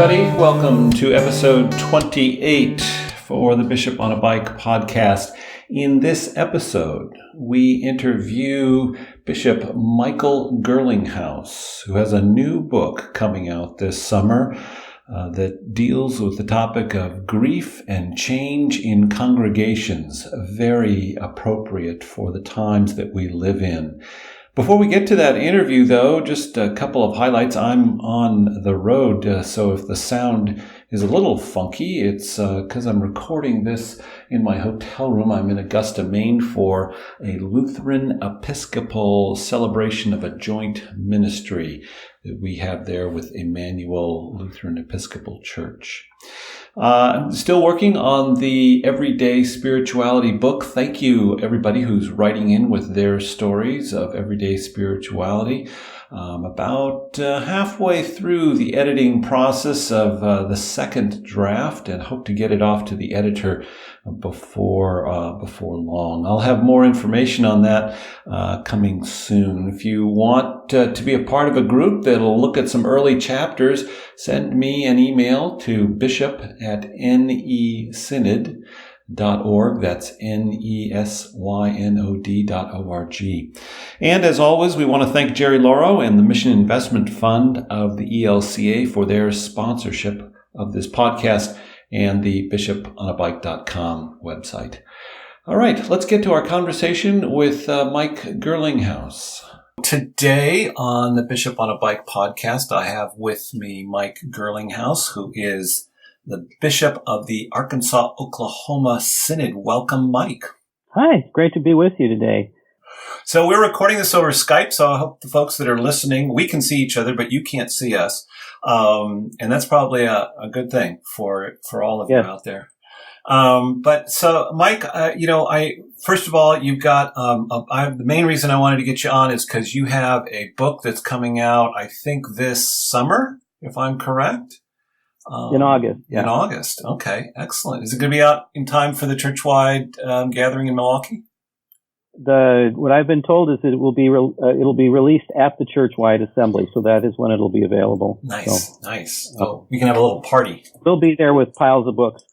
everybody. Welcome to episode 28 for the Bishop on a Bike podcast. In this episode, we interview Bishop Michael Girlinghouse, who has a new book coming out this summer that deals with the topic of grief and change in congregations, very appropriate for the times that we live in. Before we get to that interview, though, just a couple of highlights. I'm on the road, so if the sound is a little funky, it's because I'm recording this in my hotel room. I'm in Augusta, Maine for a Lutheran Episcopal celebration of a joint ministry that we have there with Emmanuel Lutheran Episcopal Church. I'm still working on the Everyday Spirituality book. Thank you, everybody who's writing in with their stories of everyday spirituality. About halfway through the editing process of the second draft, and hope to get it off to the editor before long. I'll have more information on that coming soon. If you want to be a part of a group that'll look at some early chapters, send me an email to bishop@nesynod.org. That's nesynod.org. And as always, we want to thank Jerry Lauro and the Mission Investment Fund of the ELCA for their sponsorship of this podcast and the bishoponabike.com website. All right, let's get to our conversation with Mike Girlinghouse. Today on the Bishop on a Bike podcast, I have with me Mike Girlinghouse, who is the Bishop of the Arkansas-Oklahoma Synod. Welcome, Mike. Hi, great to be with you today. So we're recording this over Skype, so I hope the folks that are listening, we can see each other, but you can't see us. And that's probably a good thing for all of you out there. But so, Mike, first of all, you've got, the main reason I wanted to get you on is because you have a book that's coming out, I think this summer, if I'm correct. In August. Yeah. In August. Okay. Excellent. Is it going to be out in time for the churchwide gathering in Milwaukee? What I've been told is that it'll be released at the churchwide assembly, so that is when it'll be available. Nice. So we can have a little party. We'll be there with piles of books.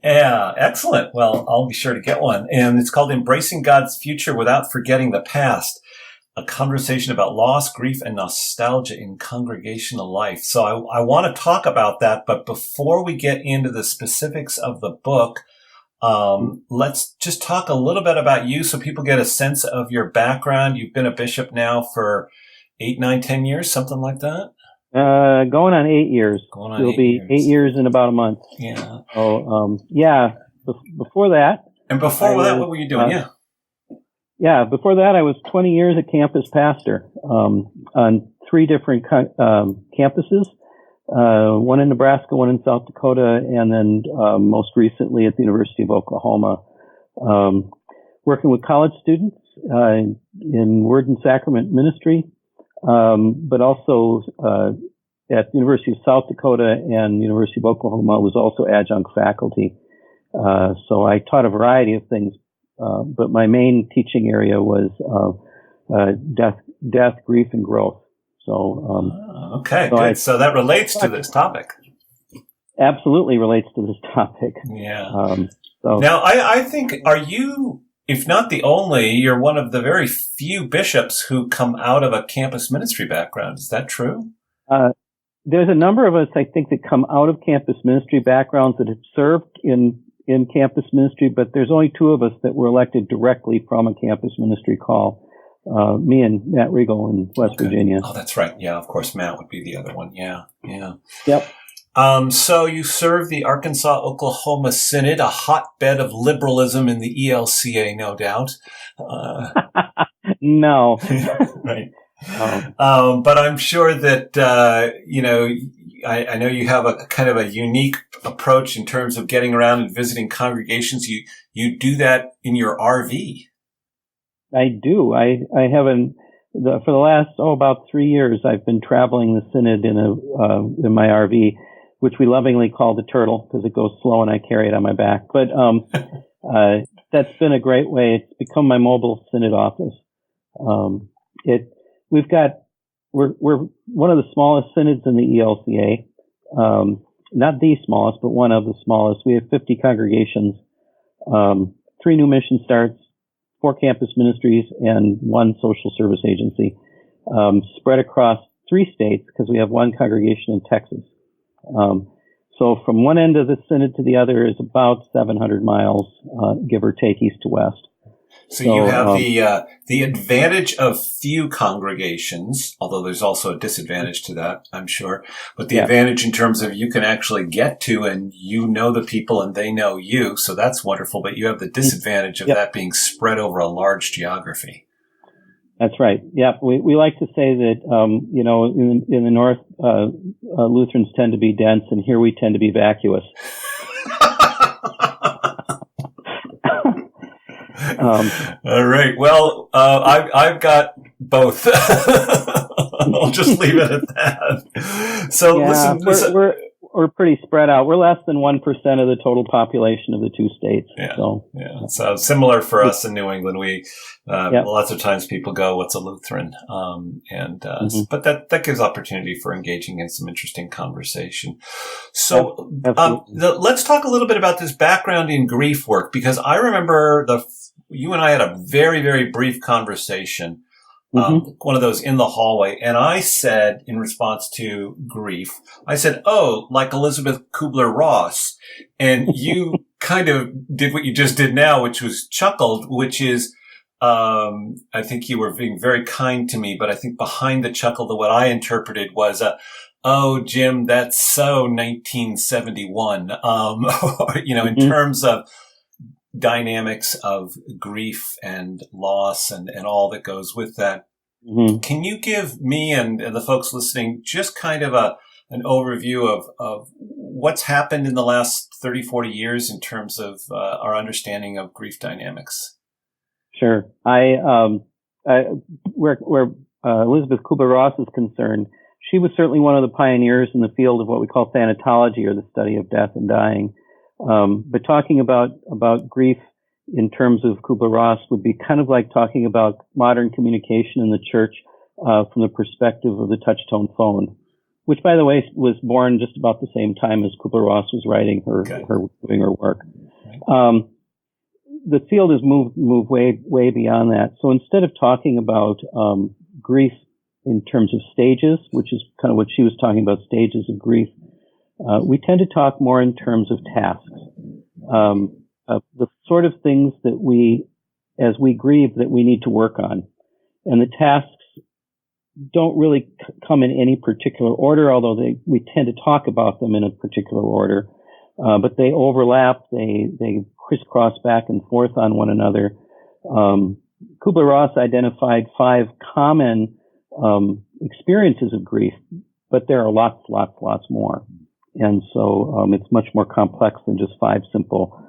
Yeah, excellent. Well, I'll be sure to get one. And it's called Embracing God's Future Without Forgetting the Past, a conversation about loss, grief, and nostalgia in congregational life. So I want to talk about that, but before we get into the specifics of the book, let's just talk a little bit about you so people get a sense of your background. You've been a bishop now for 8, 9, 10 years, something like that? Going on 8 years. It'll be 8 years in about a month. Yeah. So, before that. And before that, what were you doing? Before that, I was 20 years a campus pastor, on 3 different, campuses. One in Nebraska, one in South Dakota, and then, most recently at the University of Oklahoma, working with college students, in Word and Sacrament ministry. But also, at the University of South Dakota and the University of Oklahoma was also adjunct faculty. So I taught a variety of things, but my main teaching area was, death, grief, and growth. So, okay, good. So that relates to this topic. Absolutely relates to this topic. Yeah. Now I think, are you, if not the only, you're one of the very few bishops who come out of a campus ministry background. Is that true? There's a number of us, I think, that come out of campus ministry backgrounds that have served in campus ministry, but there's only 2 of us that were elected directly from a campus ministry call. Me and Matt Regal in West Virginia. Oh, that's right. Yeah, of course, Matt would be the other one. Yeah. Yep. So you serve the Arkansas-Oklahoma Synod, a hotbed of liberalism in the ELCA, no doubt. No. Right. But I'm sure that, I know you have a kind of a unique approach in terms of getting around and visiting congregations. You do that in your RV. I do. I haven't, for the last, about 3 years, I've been traveling the Synod in my RV, which we lovingly call the Turtle because it goes slow and I carry it on my back. But, that's been a great way. It's become my mobile Synod office. We're one of the smallest synods in the ELCA. not the smallest, but one of the smallest. We have 50 congregations, 3 new mission starts, 4 campus ministries, and 1 social service agency, spread across 3 states because we have 1 congregation in Texas. So from one end of the synod to the other is about 700 miles, give or take, east to west. So you have the advantage of few congregations, although there's also a disadvantage to that, I'm sure. But the advantage in terms of you can actually get to and you know the people and they know you, so that's wonderful. But you have the disadvantage of that being spread over a large geography. That's right. Yeah, we like to say that in the north, Lutherans tend to be dense, and here we tend to be vacuous. All right. Well, I've got both. I'll just leave it at that. So listen. We're pretty spread out. We're less than 1% of the total population of the 2 states. So similar for us in New England. We lots of times people go, "What's a Lutheran?" But that gives opportunity for engaging in some interesting conversation. So let's talk a little bit about this background in grief work, because I remember you and I had a very, very brief conversation. One of those in the hallway. And I said, in response to grief, I said, "Oh, like Elizabeth Kubler-Ross." And you kind of did what you just did now, which was chuckled, which is, I think you were being very kind to me, but I think behind the chuckle, what I interpreted was, "Oh, Jim, that's so 1971." In terms of dynamics of grief and loss and all that goes with that. Can you give me and the folks listening just kind of an overview of what's happened in the last 30, 40 years in terms of our understanding of grief dynamics? Sure. Where Elizabeth Kubler-Ross is concerned, she was certainly one of the pioneers in the field of what we call thanatology, or the study of death and dying. But talking about grief in terms of Kubler-Ross would be kind of like talking about modern communication in the church from the perspective of the touch-tone phone, which, by the way, was born just about the same time as Kubler-Ross was writing doing her work. The field has moved way beyond that. So instead of talking about grief in terms of stages, which is kind of what she was talking about, stages of grief, we tend to talk more in terms of tasks, the sort of things that as we grieve, that we need to work on. And the tasks don't really come in any particular order, although we tend to talk about them in a particular order. But they overlap, they crisscross back and forth on one another. Kubler-Ross identified 5 common experiences of grief, but there are lots more. And so it's much more complex than just 5 simple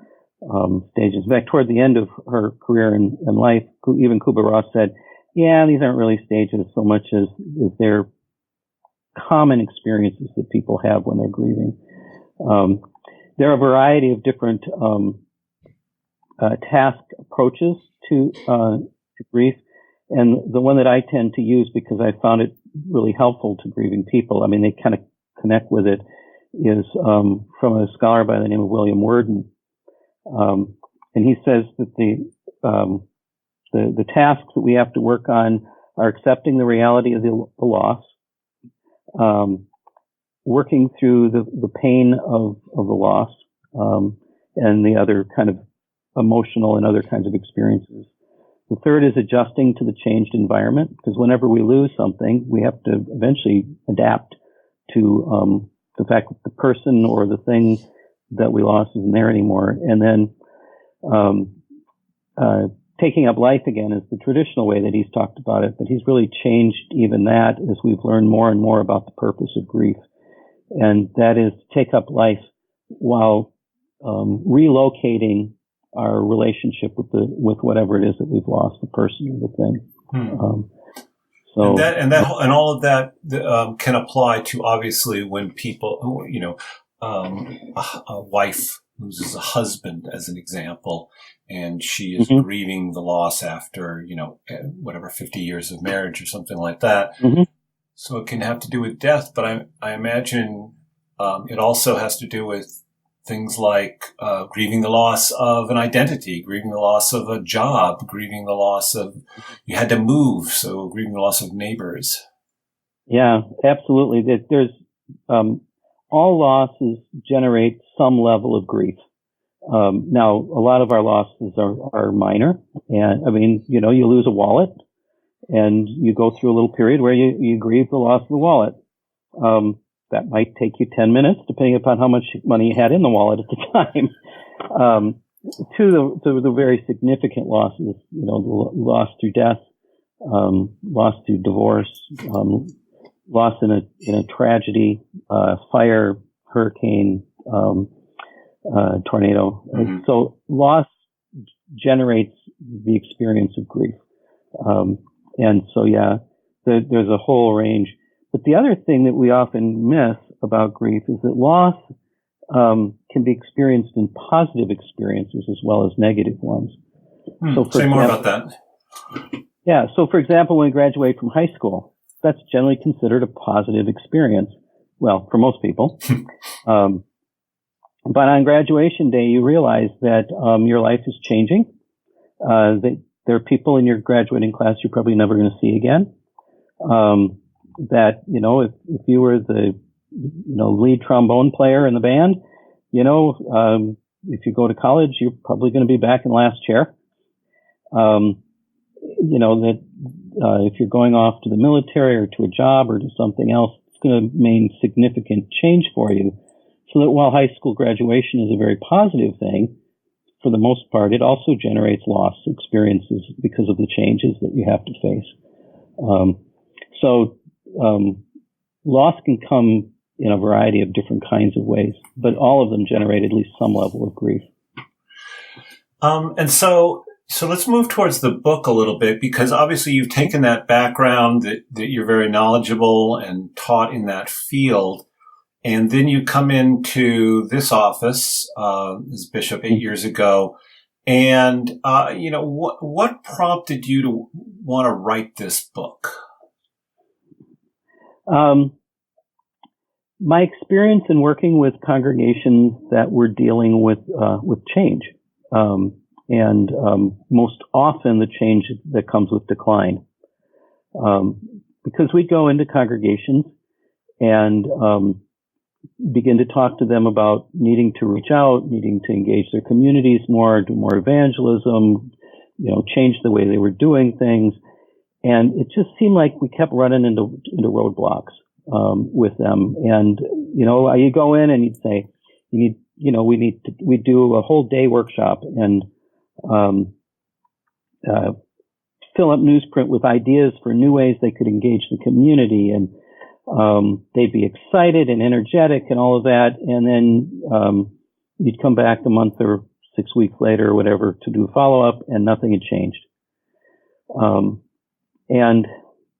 stages. In fact, toward the end of her career in life, even Kubler-Ross said, these aren't really stages so much as they're common experiences that people have when they're grieving. There are a variety of different task approaches to grief, and the one that I tend to use, because I found it really helpful to grieving people, they kind of connect with it, is from a scholar by the name of William Worden. And he says that the tasks that we have to work on are accepting the reality of the loss, working through the pain of the loss, and the other kind of emotional and other kinds of experiences. The third is adjusting to the changed environment, because whenever we lose something, we have to eventually adapt to the fact that the person or the thing that we lost isn't there anymore. And then taking up life again is the traditional way that he's talked about it, but he's really changed even that as we've learned more and more about the purpose of grief. And that is take up life while relocating our relationship with whatever it is that we've lost, the person or the thing. And all of that can apply to, obviously, when people, a wife loses a husband, as an example, and she is grieving the loss after, 50 years of marriage or something like that. So it can have to do with death, but I imagine It also has to do with things like grieving the loss of an identity, grieving the loss of a job, grieving the loss of, you had to move, so grieving the loss of neighbors. Yeah, absolutely. There's all losses generate some level of grief. Now, a lot of our losses are minor, and I mean, you lose a wallet, and you go through a little period where you grieve the loss of the wallet. That might take you 10 minutes, depending upon how much money you had in the wallet at the time. To the very significant losses, the loss through death, loss through divorce, loss in a tragedy, fire, hurricane, tornado. Mm-hmm. So loss generates the experience of grief. And so, yeah, there's a whole range. But the other thing that we often miss about grief is that loss can be experienced in positive experiences as well as negative ones. Say more about that. Yeah. So, for example, when we graduate from high school, that's generally considered a positive experience. Well, for most people. But on graduation day, you realize that your life is changing. That there are people in your graduating class you're probably never going to see again. That, if you were the, lead trombone player in the band, if you go to college, you're probably going to be back in last chair. If you're going off to the military or to a job or to something else, it's going to mean significant change for you. So that while high school graduation is a very positive thing, for the most part, it also generates loss experiences because of the changes that you have to face. Loss can come in a variety of different kinds of ways, but all of them generate at least some level of grief. And so let's move towards the book a little bit, because obviously you've taken that background that you're very knowledgeable and taught in that field. And then you come into this office as bishop 8 years ago. And, what prompted you to want to write this book? My experience in working with congregations that were dealing with change, and most often the change that comes with decline, because we go into congregations and begin to talk to them about needing to reach out, needing to engage their communities more, do more evangelism, change the way they were doing things. And it just seemed like we kept running into roadblocks with them. And, you go in and you'd say, we do a whole day workshop and fill up newsprint with ideas for new ways they could engage the community. And they'd be excited and energetic and all of that. And then you'd come back a month or 6 weeks later or whatever to do a follow-up, and nothing had changed. And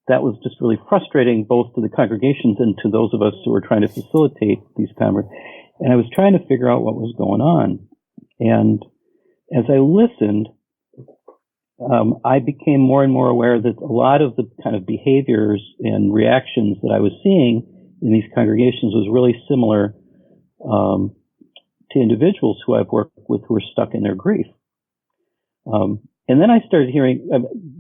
that was just really frustrating, both to the congregations and to those of us who were trying to facilitate these conversations. And I was trying to figure out what was going on. And as I listened, I became more and more aware that a lot of the kind of behaviors and reactions that I was seeing in these congregations was really similar to individuals who I've worked with who are stuck in their grief. And then I started hearing,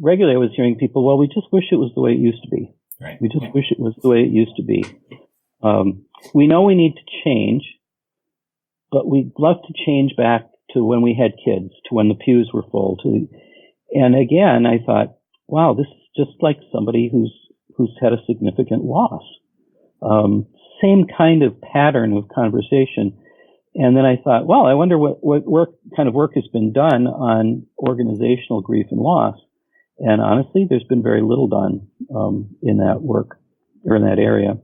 regularly I was hearing people, well, we just wish it was the way it used to be. Right. We just wish it was the way it used to be. We know we need to change, but we'd love to change back to when we had kids, to when the pews were full. And again, I thought, wow, this is just like somebody who's had a significant loss. Same kind of pattern of conversation. And then I thought, well, I wonder what kind of work has been done on organizational grief and loss. And honestly, there's been very little done in that work or in that area.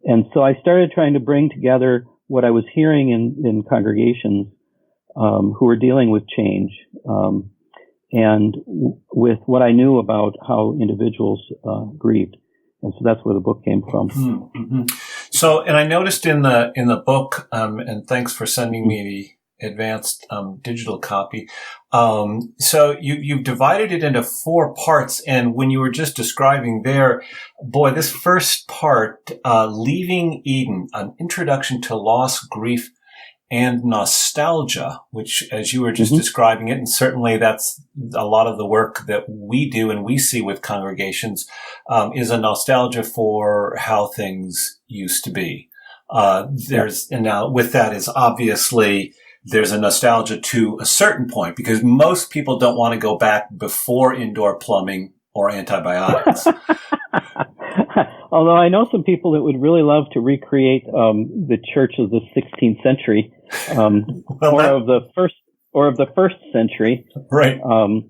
And so I started trying to bring together what I was hearing in congregations who were dealing with change, and with what I knew about how individuals grieved. And so that's where the book came from. Mm-hmm. So, and I noticed in the book, and thanks for sending me advanced digital copy. So you've divided it into 4 parts. And when you were just describing there, boy, this first part, Leaving Eden, an introduction to loss, grief, and nostalgia, which, as you were just describing it, and certainly that's a lot of the work that we do and we see with congregations, is a nostalgia for how things used to be. And now with that is obviously there's a nostalgia to a certain point, because most people don't want to go back before indoor plumbing or antibiotics. Although I know some people that would really love to recreate the church of the 16th century, of the first century. Right.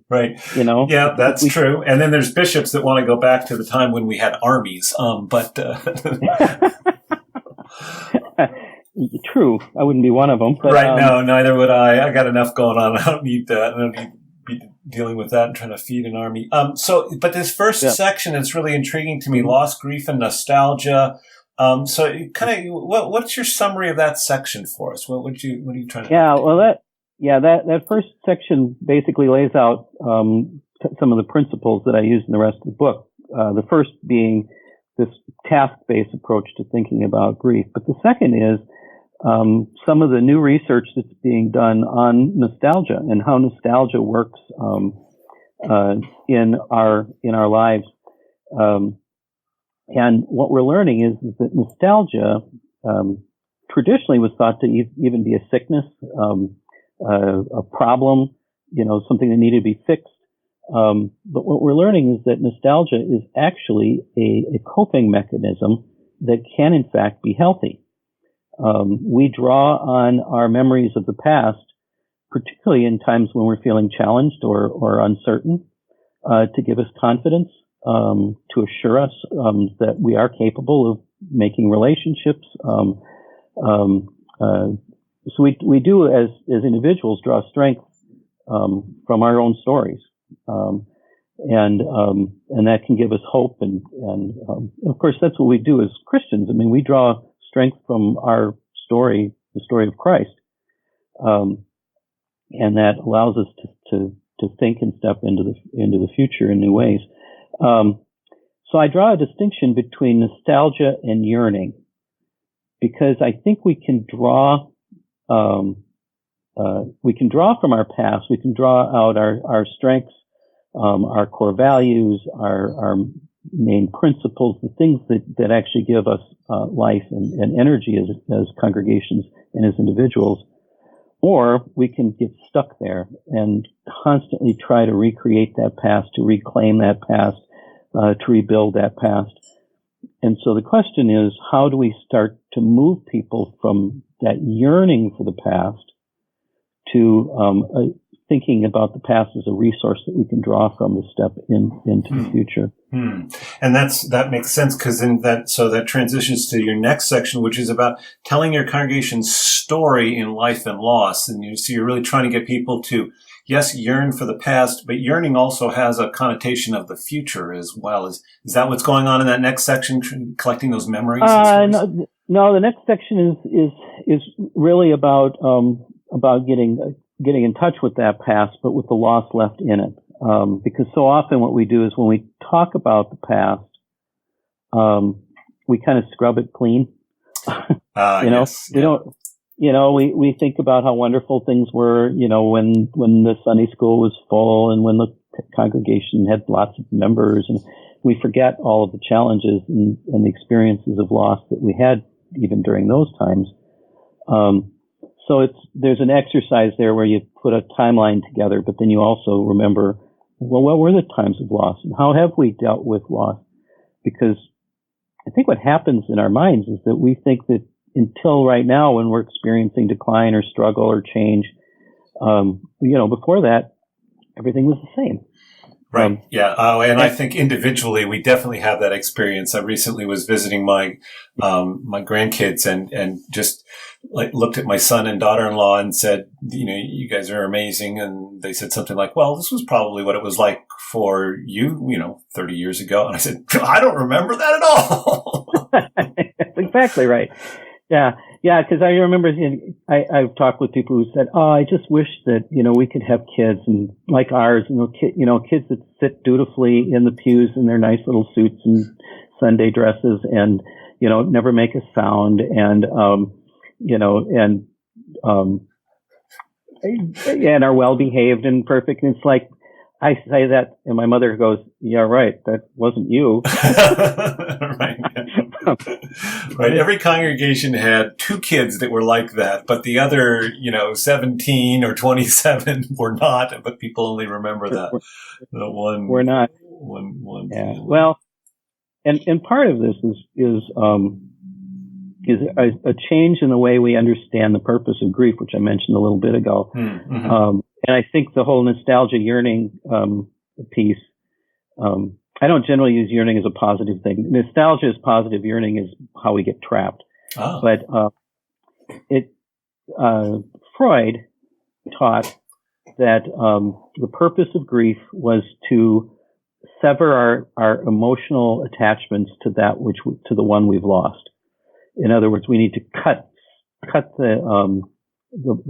Right. You know. Yeah, that's true. And then there's bishops that want to go back to the time when we had armies. True. I wouldn't be one of them. But, right. No, neither would I. I got enough going on. I don't need that. I don't need to be dealing with that and trying to feed an army. But this first section is really intriguing to me: loss, grief, and nostalgia. So kind of, what's your summary of that section for us? What are you trying to? Yeah. Well, that first section basically lays out some of the principles that I use in the rest of the book. The first being this task-based approach to thinking about grief, but the second is some of the new research that's being done on nostalgia and how nostalgia works in our lives. And what we're learning is that nostalgia traditionally was thought to even be a sickness, a problem, something that needed to be fixed. But what we're learning is that nostalgia is actually a coping mechanism that can, in fact, be healthy. We draw on our memories of the past, particularly in times when we're feeling challenged or uncertain, to give us confidence, to assure us that we are capable of making relationships. So we do, as individuals, draw strength from our own stories. And that can give us hope. And of course, that's what we do as Christians. I mean, we draw strength from our story, the story of Christ. And that allows us to think and step into the future in new ways. So I draw a distinction between nostalgia and yearning, because I think we can draw from our past. We can draw out our strengths, our core values, our main principles, the things that actually give us life and energy as congregations and as individuals. Or we can get stuck there and constantly try to recreate that past, to reclaim that past, to rebuild that past. And so the question is, how do we start to move people from that yearning for the past to thinking about the past as a resource that we can draw from to step into the future? And that makes sense, because that transitions to your next section, which is about telling your congregation's story in life and loss. And you're really trying to get people to, yes, yearn for the past, but yearning also has a connotation of the future as well. Is that what's going on in that next section, collecting those memories? No, the next section is really about getting in touch with that past, but with the loss left in it. Because so often what we do is when we talk about the past, we kind of scrub it clean. Yes, we don't, we think about how wonderful things were, when the Sunday school was full and when the congregation had lots of members, and we forget all of the challenges and the experiences of loss that we had even during those times. So there's an exercise there where you put a timeline together, but then you also remember, well, what were the times of loss and how have we dealt with loss? Because I think what happens in our minds is that we think that until right now, when we're experiencing decline or struggle or change, before that, everything was the same. Right. Yeah. I think individually, we definitely have that experience. I recently was visiting my grandkids and just looked at my son and daughter-in-law and said, you guys are amazing. And they said something like, well, this was probably what it was like for you, 30 years ago. And I said, I don't remember that at all. That's exactly right. Yeah. Yeah, because I remember I've talked with people who said, "Oh, I just wish that we could have kids and like ours, kids that sit dutifully in the pews in their nice little suits and Sunday dresses, and never make a sound, and and are well behaved and perfect." And it's like I say that, and my mother goes, "Yeah, right. That wasn't you." Right. Right. Every congregation had 2 kids that were like that, but the other, 17 or 27 were not. But people only remember that the one. We're not. One. Yeah. Well, and part of this is a change in the way we understand the purpose of grief, which I mentioned a little bit ago. Mm-hmm. And I think the whole nostalgia yearning piece. I don't generally use yearning as a positive thing. Nostalgia is positive. Yearning is how we get trapped. Oh. But Freud taught that the purpose of grief was to sever our emotional attachments to to the one we've lost. In other words, we need to cut the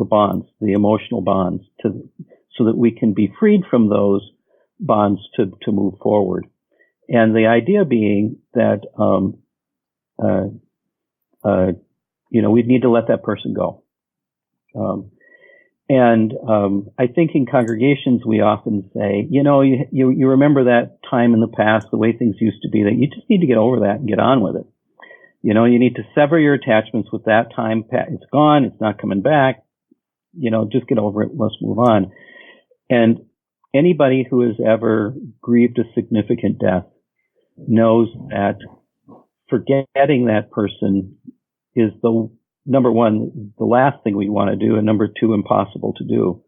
bonds, the emotional bonds, so that we can be freed from those bonds to move forward. And the idea being that, we need to let that person go. I think in congregations, we often say, you remember that time in the past, the way things used to be, that you just need to get over that and get on with it. You need to sever your attachments with that time. It's gone. It's not coming back. Just get over it. Let's move on. And anybody who has ever grieved a significant death knows that forgetting that person is number one, the last thing we want to do, and number two, impossible to do.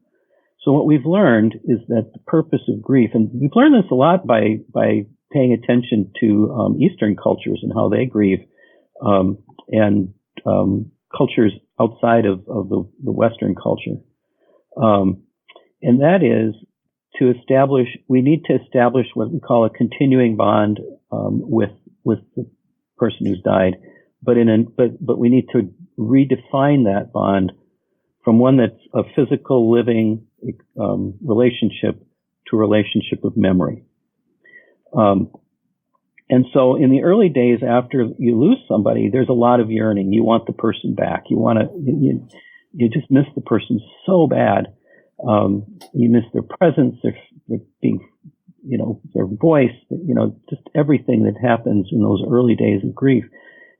So what we've learned is that the purpose of grief, and we've learned this a lot by paying attention to Eastern cultures and how they grieve, and cultures outside of the Western culture. And that is we need to establish what we call a continuing bond with the person who's died, but we need to redefine that bond from one that's a physical living relationship to a relationship of memory. And so in the early days after you lose somebody, there's a lot of yearning. You want the person back. You just miss the person so bad. You miss their presence, their being, their voice, just everything that happens in those early days of grief.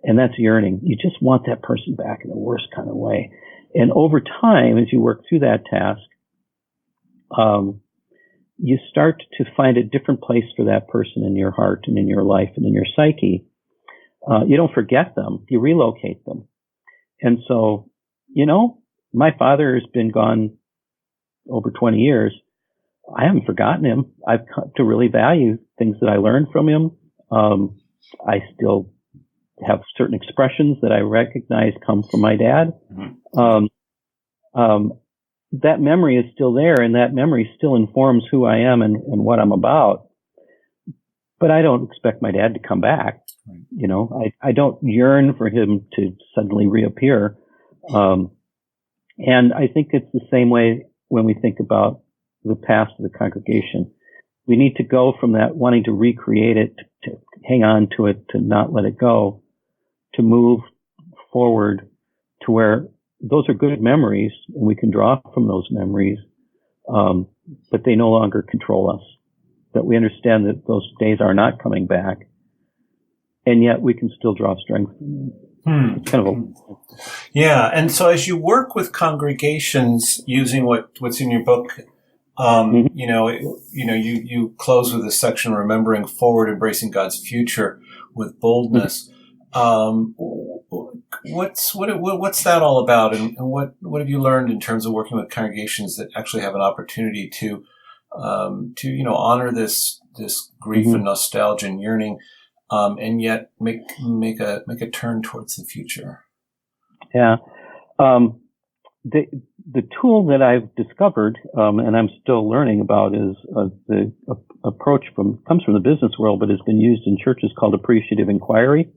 And that's yearning. You just want that person back in the worst kind of way. And over time, as you work through that task, you start to find a different place for that person in your heart and in your life and in your psyche. You don't forget them. You relocate them. And so, my father has been gone over 20 years. I haven't forgotten him. I've come to really value things that I learned from him. I still have certain expressions that I recognize come from my dad. That memory is still there, and that memory still informs who I am and what I'm about. But I don't expect my dad to come back. I don't yearn for him to suddenly reappear. And I think it's the same way when we think about the past of the congregation. We need to go from that wanting to recreate it, to hang on to it, to not let it go, to move forward to where those are good memories and we can draw from those memories, but they no longer control us. That we understand that those days are not coming back, and yet we can still draw strength. It's kind of yeah. And so as you work with congregations using what's in your book, you close with this section, remembering forward, embracing God's future with boldness. What's that all about, and what have you learned in terms of working with congregations that actually have an opportunity to honor this grief and nostalgia and yearning, and yet make a turn towards the future? Yeah. The tool that I've discovered, and I'm still learning about, is the approach comes from the business world, but has been used in churches, called appreciative inquiry.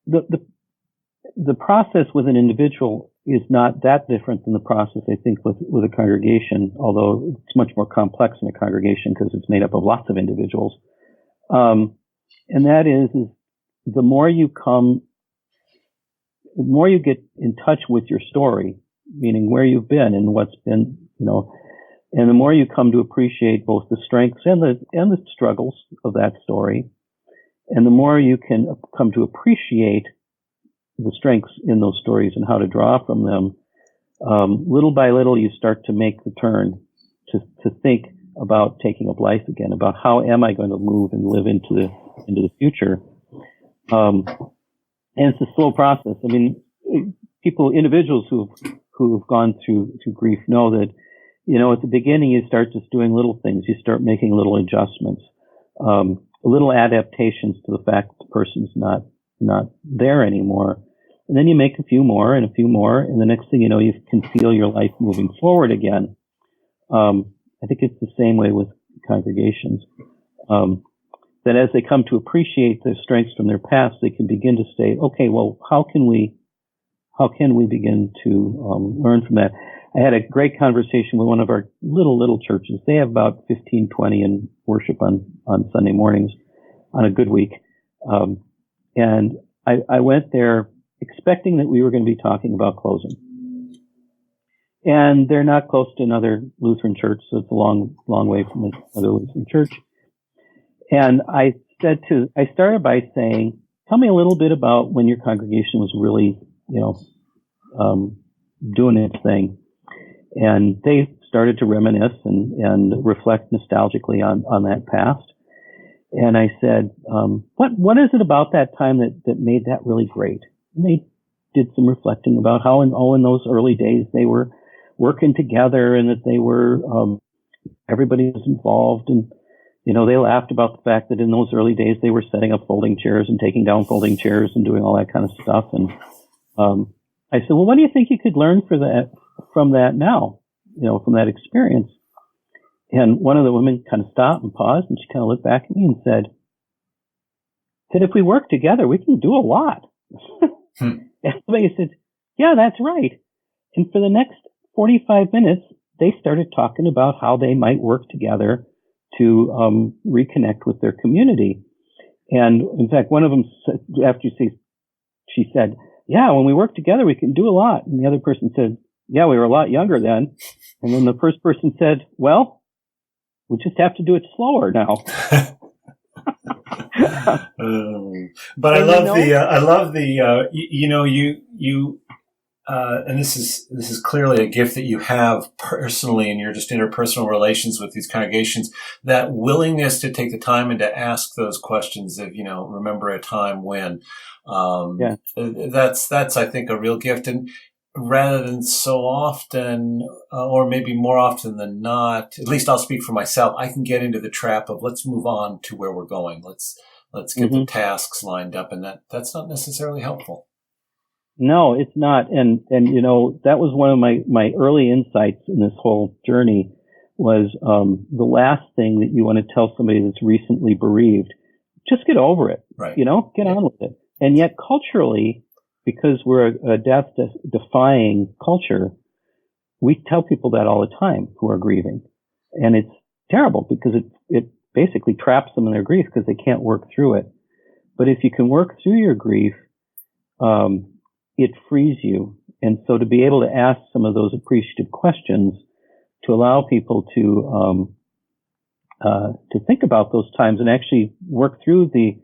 the process with an individual is not that different than the process, I think, with a congregation, although it's much more complex in a congregation because it's made up of lots of individuals. And that is the more you get in touch with your story, meaning where you've been and what's been, and the more you come to appreciate both the strengths and the struggles of that story, and the more you can come to appreciate the strengths in those stories and how to draw from them, little by little you start to make the turn to think about taking up life again, about how am I going to move and live into the future. And it's a slow process. I mean, individuals who've gone through grief know that, at the beginning you start just doing little things. You start making little adjustments, little adaptations to the fact that the person's not there anymore. And then you make a few more, and the next thing you know, you can feel your life moving forward again. I think it's the same way with congregations. That as they come to appreciate their strengths from their past, they can begin to say, okay, well, how can we begin to learn from that? I had a great conversation with one of our little churches. They have about 15, 20 in worship on Sunday mornings on a good week. And I went there expecting that we were going to be talking about closing. And they're not close to another Lutheran church, so it's a long way from another Lutheran church. And I started by saying, tell me a little bit about when your congregation was really, doing its thing. And they started to reminisce and reflect nostalgically on that past. And I said, what is it about that time that made that really great? And they did some reflecting about how in those early days they were working together and that they were, everybody was involved. And, they laughed about the fact that in those early days they were setting up folding chairs and taking down folding chairs and doing all that kind of stuff. And, I said, well, what do you think you could learn from that now, from that experience? And one of the women kind of stopped and paused, and she kind of looked back at me and said, if we work together, we can do a lot. And somebody said, yeah, that's right. And for the next 45 minutes, they started talking about how they might work together to reconnect with their community. And in fact, one of them said, she said, yeah, when we work together, we can do a lot. And the other person said, yeah, we were a lot younger then. And then the first person said, well, we just have to do it slower now. But I love and this is clearly a gift that you have personally in your just interpersonal relations with these congregations, that willingness to take the time and to ask those questions of, remember a time when, that's, I think, a real gift. And rather than so often, or maybe more often than not, at least I'll speak for myself, I can get into the trap of let's move on to where we're going. Let's get the tasks lined up, and that's not necessarily helpful. No, it's not. And that was one of my early insights in this whole journey was, the last thing that you want to tell somebody that's recently bereaved, just get over it, right. Get on with it. And yet culturally, because we're a death-defying culture, we tell people that all the time who are grieving. And it's terrible because it basically traps them in their grief because they can't work through it. But if you can work through your grief, it frees you. And so to be able to ask some of those appreciative questions to allow people to think about those times and actually work through the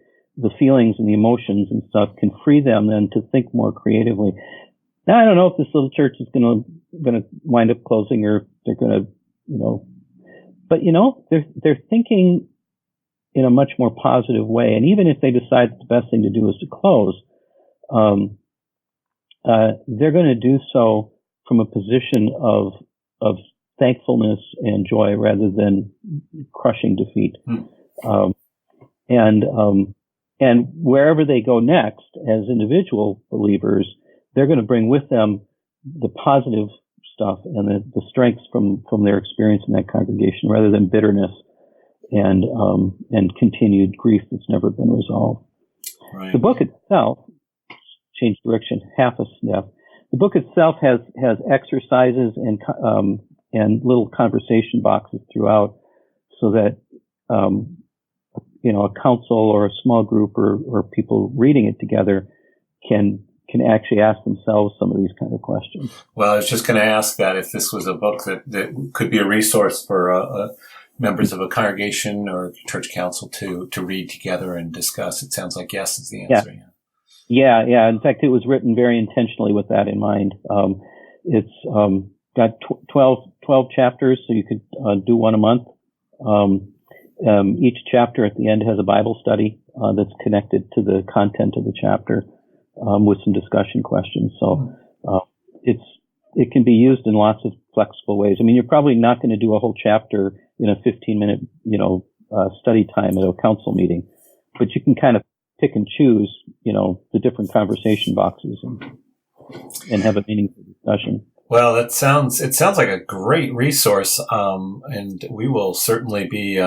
feelings and the emotions and stuff can free them then to think more creatively. Now, I don't know if this little church is going to wind up closing or they're going to, but they're thinking in a much more positive way. And even if they decide that the best thing to do is to close, they're going to do so from a position of thankfulness and joy rather than crushing defeat. And wherever they go next as individual believers, they're going to bring with them the positive stuff and the strengths from their experience in that congregation rather than bitterness and continued grief that's never been resolved. Right. The book itself change direction half a step. The book itself has exercises and little conversation boxes throughout, so that a council or a small group or people reading it together can actually ask themselves some of these kind of questions. Well, I was just going to ask that if this was a book that could be a resource for members of a congregation or church council to read together and discuss. It sounds like yes is the answer. Yeah. In fact, it was written very intentionally with that in mind. It's got 12 chapters, so you could do one a month. Each chapter at the end has a Bible study that's connected to the content of the chapter with some discussion questions. So it can be used in lots of flexible ways. I mean, you're probably not going to do a whole chapter in a 15-minute study time at a council meeting, but you can kind of pick and choose the different conversation boxes and have a meaningful discussion. Well, it sounds like a great resource, and we will certainly be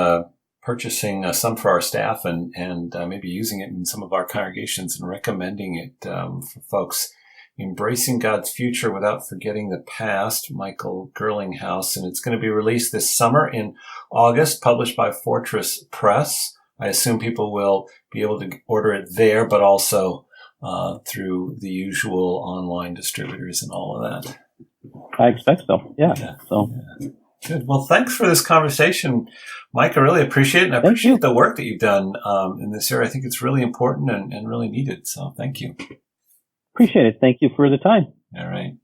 purchasing some for our staff and maybe using it in some of our congregations and recommending it for folks. Embracing God's Future Without Forgetting the Past, Michael Girlinghouse, and it's going to be released this summer in August, published by Fortress Press. I assume people will be able to order it there, but also through the usual online distributors and all of that. I expect so. Yeah. So. Yeah. Good. Well, thanks for this conversation, Mike. I really appreciate it, and I appreciate the work that you've done in this area. I think it's really important and really needed. So thank you. Appreciate it. Thank you for the time. All right.